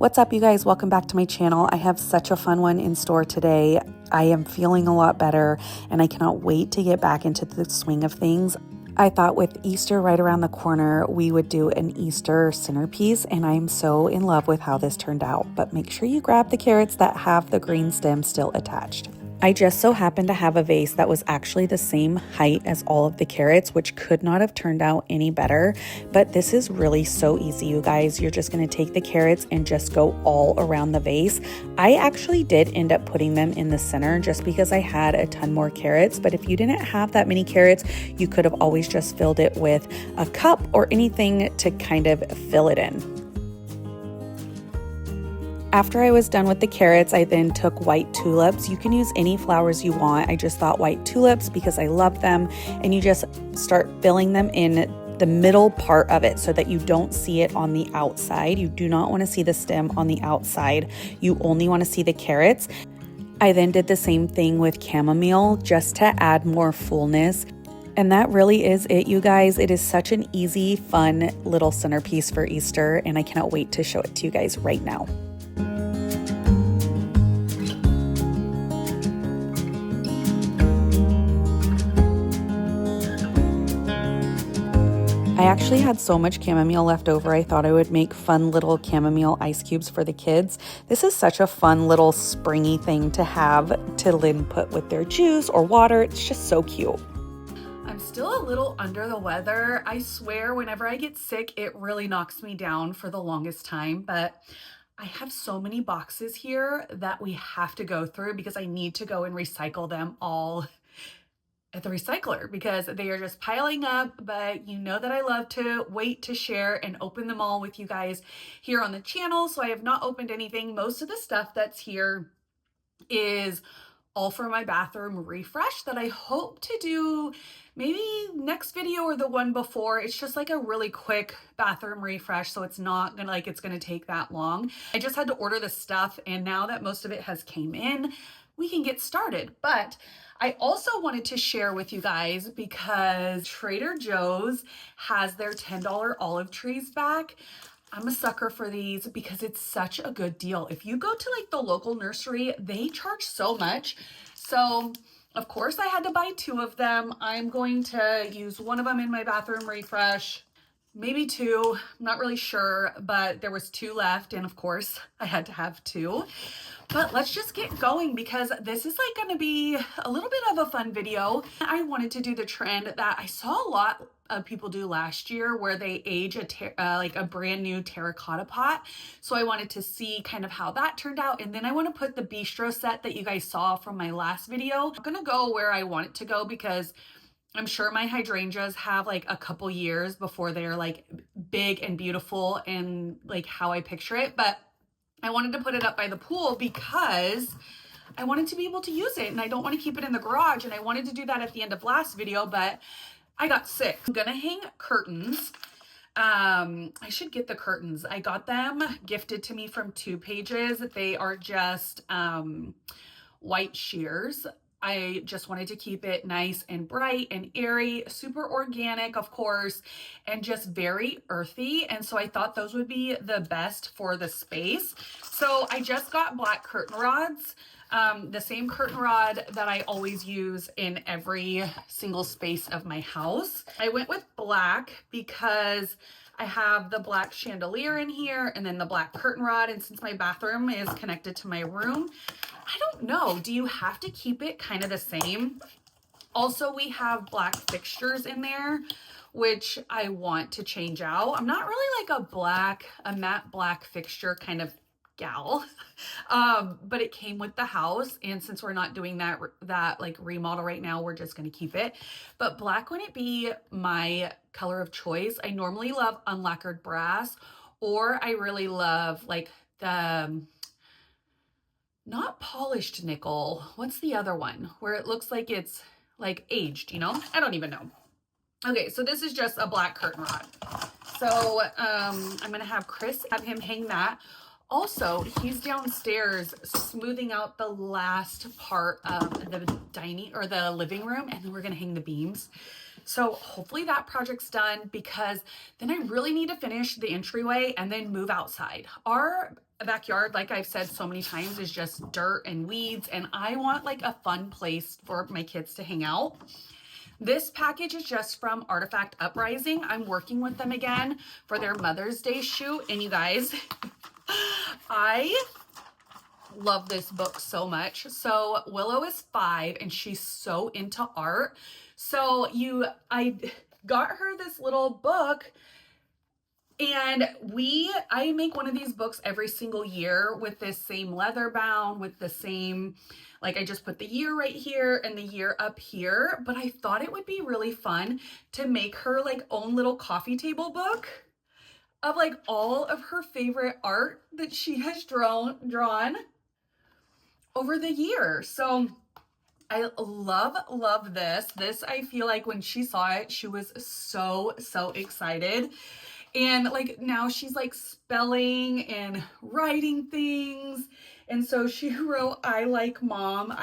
What's up, you guys? Welcome back to my channel. I have such a fun one in store today. I am feeling a lot better and I cannot wait to get back into the swing of things. I thought with Easter right around the corner, we would do an Easter centerpiece, and I am so in love with how this turned out. But make sure you grab the carrots that have the green stem still attached. I just so happened to have a vase that was actually the same height as all of the carrots, which could not have turned out any better. But this is really so easy, you guys. You're just going to take the carrots and just go all around the vase. I actually did end up putting them in the center just because I had a ton more carrots. But if you didn't have that many carrots, you could have always just filled it with a cup or anything to kind of fill it in. After I was done with the carrots, I then took white tulips. You can use any flowers you want. I just thought white tulips because I love them. And you just start filling them in the middle part of it so that you don't see it on the outside. You do not want to see the stem on the outside. You only want to see the carrots. I then did the same thing with chamomile just to add more fullness. And that really is it, you guys. It is such an easy, fun little centerpiece for Easter, and I cannot wait to show it to you guys right now. I actually had so much chamomile left over, I thought I would make fun little chamomile ice cubes for the kids. This is such a fun little springy thing to have to then put with their juice or water. It's just so cute. I'm still a little under the weather. I swear whenever I get sick, it really knocks me down for the longest time, but I have so many boxes here that we have to go through because I need to go and recycle them all at the recycler because they are just piling up. But you know that I love to wait to share and open them all with you guys here on the channel. So I have not opened anything. Most of the stuff that's here is all for my bathroom refresh that I hope to do maybe next video or the one before. It's just like a really quick bathroom refresh, so it's not gonna it's gonna take that long. I just had to order the stuff, and now that most of it has came in, we can get started. But I also wanted to share with you guys because Trader Joe's has their $10 olive trees back. I'm a sucker for these because it's such a good deal. If you go to like the local nursery, they charge so much. So of course I had to buy 2 of them. I'm going to use one of them in my bathroom refresh, maybe 2, I'm not really sure, but there was 2 left. And of course I had to have 2. But let's just get going because this is like going to be a little bit of a fun video. I wanted to do the trend that I saw a lot of people do last year where they age a brand new terracotta pot. So I wanted to see kind of how that turned out. And then I want to put the bistro set that you guys saw from my last video. I'm going to go where I want it to go because I'm sure my hydrangeas have like a couple years before they're like big and beautiful and like how I picture it. But I wanted to put it up by the pool because I wanted to be able to use it and I don't want to keep it in the garage. And I wanted to do that at the end of last video, but I got sick. I'm gonna hang curtains. I should get the curtains. I got them gifted to me from 2 pages. They are just white shears. I just wanted to keep it nice and bright and airy, super organic, of course, and just very earthy. And so I thought those would be the best for the space. So I just got black curtain rods, the same curtain rod that I always use in every single space of my house. I went with black because I have the black chandelier in here and then the black curtain rod. And since my bathroom is connected to my room, I don't know, do you have to keep it kind of the same? Also, we have black fixtures in there, which I want to change out. I'm not really like a matte black fixture kind of gal, but it came with the house. And since we're not doing that like remodel right now, we're just going to keep it. But black wouldn't be my color of choice. I normally love unlacquered brass, or I really love like the not polished nickel. What's the other one where it looks like it's like aged, you know? I don't even know. Okay, so this is just a black curtain rod. So I'm gonna have Chris have him hang that. Also, he's downstairs smoothing out the last part of the dining or the living room, and then we're gonna hang the beams. So hopefully that project's done because then I really need to finish the entryway and then move outside. Our backyard, like I've said so many times, is just dirt and weeds, and I want like a fun place for my kids to hang out. This package is just from Artifact Uprising. I'm working with them again for their Mother's Day shoot, and you guys, I love this book so much. So Willow is 5 and she's so into art. So I got her this little book, and I make one of these books every single year with this same leather bound, with the same, like I just put the year right here and the year up here. But I thought it would be really fun to make her like own little coffee table book of like all of her favorite art that she has drawn over the year. So I love this. This, I feel like when she saw it, she was so excited. And like now she's like spelling and writing things. And so she wrote, I like mom.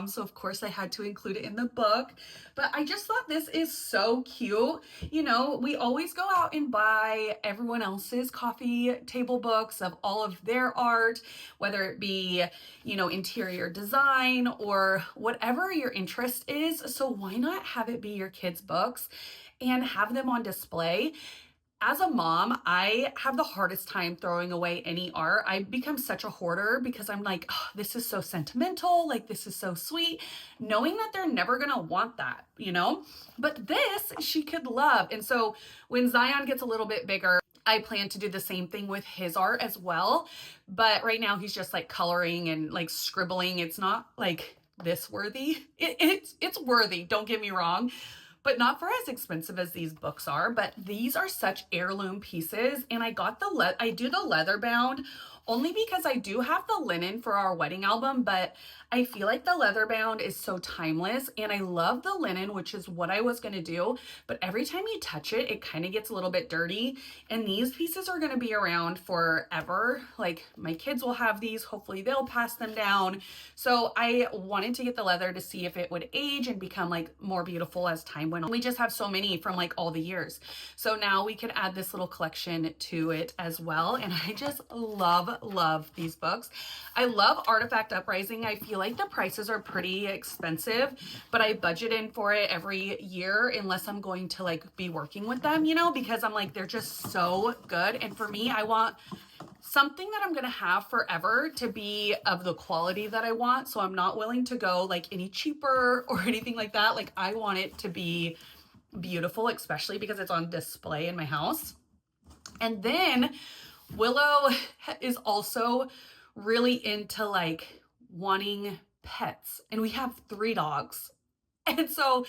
So of course I had to include it in the book. But I just thought this is so cute. You know, we always go out and buy everyone else's coffee table books of all of their art, whether it be, you know, interior design or whatever your interest is. So why not have it be your kids' books and have them on display? As a mom, I have the hardest time throwing away any art. I become such a hoarder because I'm like, oh, this is so sentimental. Like, this is so sweet, knowing that they're never going to want that, you know, but this she could love. And so when Zion gets a little bit bigger, I plan to do the same thing with his art as well. But right now he's just like coloring and like scribbling. It's not like this worthy. It's worthy. Don't get me wrong. But not for as expensive as these books are. But these are such heirloom pieces. And I got I do the leather bound only because I do have the linen for our wedding album, but I feel like the leather bound is so timeless, and I love the linen, which is what I was gonna do, but every time you touch it, it kind of gets a little bit dirty, and these pieces are gonna be around forever. Like, my kids will have these, hopefully they'll pass them down. So I wanted to get the leather to see if it would age and become like more beautiful as time went on. We just have so many from like all the years. So now we could add this little collection to it as well. And I just love these books. I love Artifact Uprising. I feel like the prices are pretty expensive, but I budget in for it every year unless I'm going to like be working with them, you know, because I'm like, they're just so good. And for me, I want something that I'm going to have forever to be of the quality that I want. So I'm not willing to go like any cheaper or anything like that. Like, I want it to be beautiful, especially because it's on display in my house. And then Willow is also really into like wanting pets, and we have 3 dogs. And so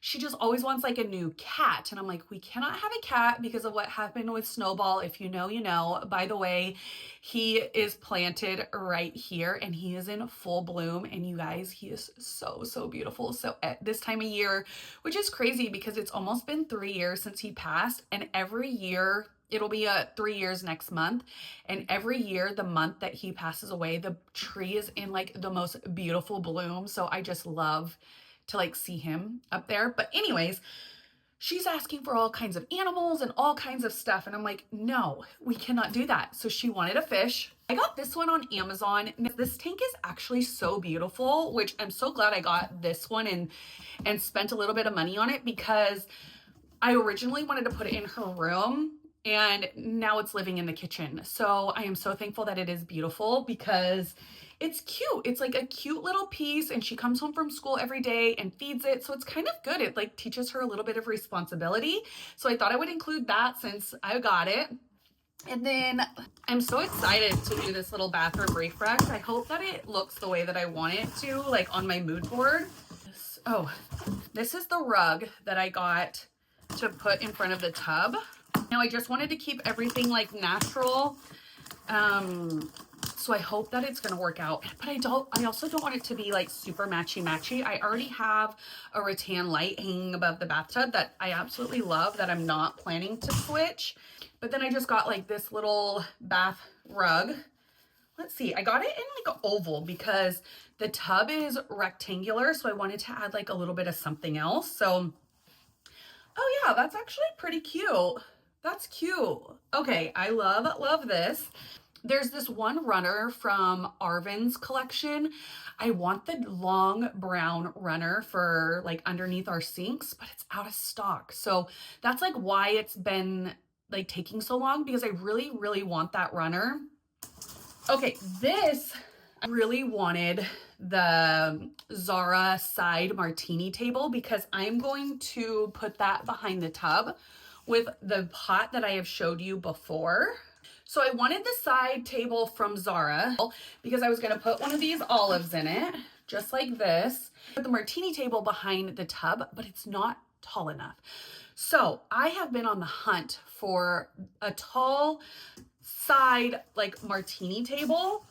she just always wants like a new cat. And I'm like, we cannot have a cat because of what happened with Snowball. If you know, you know. By the way, he is planted right here and he is in full bloom. And you guys, he is so beautiful. So at this time of year, which is crazy because it's almost been 3 years since he passed, and every year, it'll be 3 years next month. And every year, the month that he passes away, the tree is in like the most beautiful bloom. So I just love to like see him up there. But anyways, she's asking for all kinds of animals and all kinds of stuff. And I'm like, no, we cannot do that. So she wanted a fish. I got this one on Amazon. This tank is actually so beautiful, which I'm so glad I got this one and spent a little bit of money on it, because I originally wanted to put it in her room, and now it's living in the kitchen. So I am so thankful that it is beautiful because it's cute. It's like a cute little piece, and she comes home from school every day and feeds it. So it's kind of good. It like teaches her a little bit of responsibility. So I thought I would include that since I got it. And then I'm so excited to do this little bathroom refresh. I hope that it looks the way that I want it to, like on my mood board. Oh, this is the rug that I got to put in front of the tub. Now I just wanted to keep everything like natural. So I hope that it's going to work out, but I also don't want it to be like super matchy. I already have a rattan light hanging above the bathtub that I absolutely love, that I'm not planning to switch. But then I just got like this little bath rug. Let's see, I got it in like an oval because the tub is rectangular. So I wanted to add like a little bit of something else. So, oh yeah, that's actually pretty cute. That's cute. Okay, I love this. There's this one runner from Arvin's collection. I want the long brown runner for like underneath our sinks, but it's out of stock. So that's like why it's been like taking so long, because I really, really want that runner. Okay, I really wanted the Zara side martini table because I'm going to put that behind the tub with the pot that I have showed you before. So I wanted the side table from Zara because I was going to put one of these olives in it, just like this. Put the martini table behind the tub, but it's not tall enough. So I have been on the hunt for a tall side like martini table,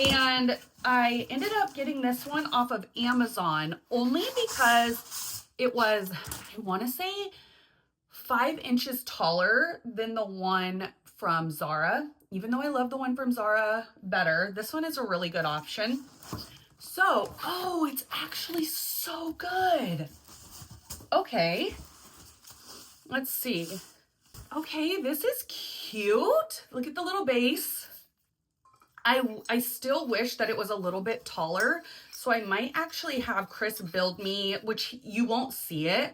and I ended up getting this one off of Amazon only because it was, I want to say, 5 inches taller than the one from Zara. Even though I love the one from Zara better, this one is a really good option. So, oh, it's actually so good. Okay, let's see. Okay, this is cute. Look at the little base. I still wish that it was a little bit taller, so I might actually have Chris build me, which you won't see it,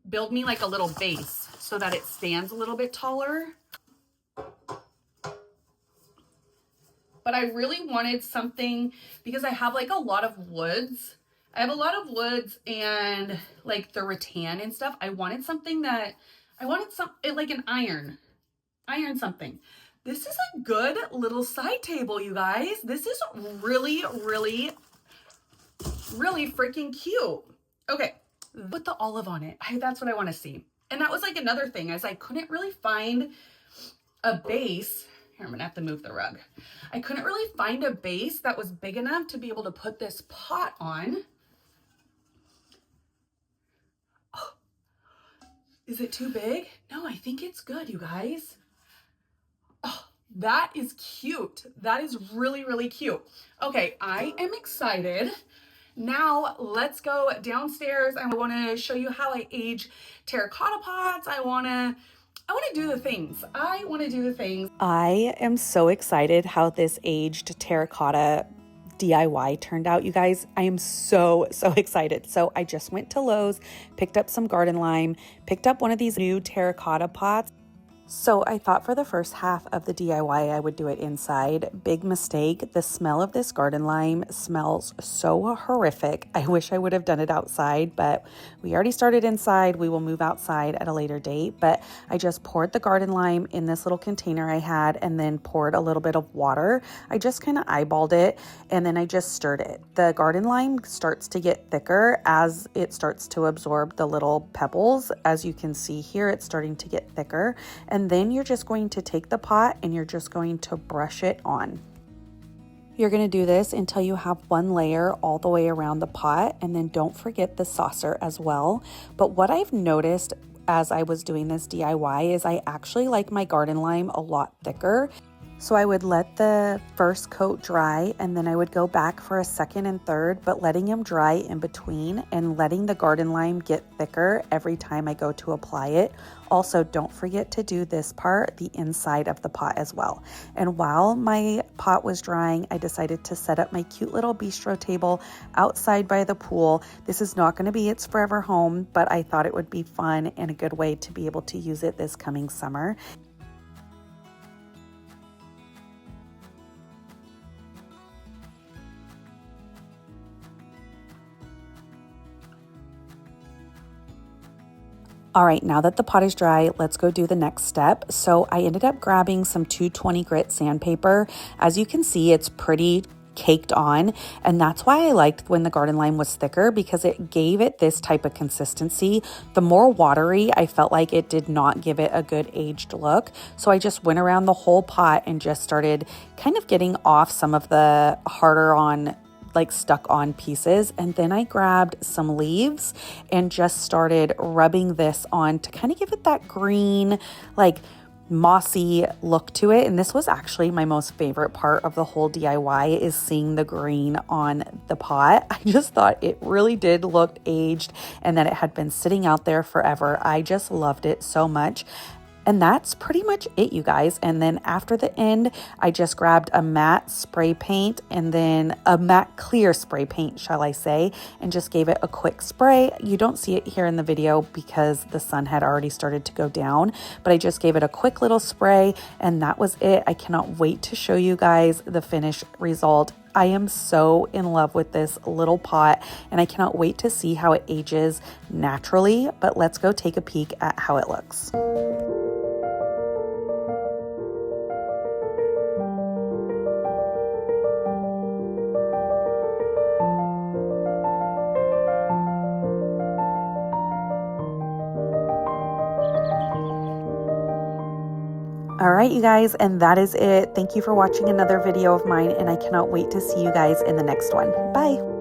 build me like a little base so that it stands a little bit taller. But I really wanted something because I have like a lot of woods. I have a lot of woods and like the rattan and stuff. I wanted something that, like an iron something. This is a good little side table, you guys. This is really, really, really freaking cute. Okay, put the olive on it. That's what I want to see. And that was like another thing, as I couldn't really find a base. Here, I'm gonna have to move the rug. I couldn't really find a base that was big enough to be able to put this pot on. Oh, is it too big? No, I think it's good, you guys. Oh, that is cute. That is really, really cute. Okay, I am excited. Now let's go downstairs. I want to show you how I age terracotta pots. I want to do the things. I am so excited how this aged terracotta DIY turned out, you guys. I am so excited. So I just went to Lowe's, picked up some garden lime, picked up one of these new terracotta pots. So I thought for the first half of the DIY, I would do it inside. Big mistake. The smell of this garden lime smells so horrific. I wish I would have done it outside, but we already started inside. We will move outside at a later date, but I just poured the garden lime in this little container I had and then poured a little bit of water. I just kind of eyeballed it and then I just stirred it. The garden lime starts to get thicker as it starts to absorb the little pebbles. As you can see here, it's starting to get thicker. And then you're just going to take the pot and you're just going to brush it on. You're going to do this until you have one layer all the way around the pot, and then don't forget the saucer as well. But what I've noticed as I was doing this DIY is I actually like my garden lime a lot thicker. So I would let the first coat dry and then I would go back for a second and third, but letting them dry in between and letting the garden lime get thicker every time I go to apply it. Also, don't forget to do this part, the inside of the pot as well. And while my pot was drying, I decided to set up my cute little bistro table outside by the pool. This is not going to be its forever home, but I thought it would be fun and a good way to be able to use it this coming summer. All right, now that the pot is dry, let's go do the next step. So I ended up grabbing some 220 grit sandpaper. As you can see, it's pretty caked on, and that's why I liked when the garden lime was thicker, because it gave it this type of consistency. The more watery, I felt like it did not give it a good aged look. So I just went around the whole pot and just started kind of getting off some of the harder on, like stuck on pieces. And then I grabbed some leaves and just started rubbing this on to kind of give it that green, like mossy look to it. And this was actually my most favorite part of the whole DIY, is seeing the green on the pot. I just thought it really did look aged and that it had been sitting out there forever. I just loved it so much. And that's pretty much it, you guys. And then after the end, I just grabbed a matte spray paint and then a matte clear spray paint, shall I say, and just gave it a quick spray. You don't see it here in the video because the sun had already started to go down, but I just gave it a quick little spray and that was it. I cannot wait to show you guys the finished result. I am so in love with this little pot and I cannot wait to see how it ages naturally, but let's go take a peek at how it looks. All right, you guys, and that is it. Thank you for watching another video of mine, and I cannot wait to see you guys in the next one. Bye.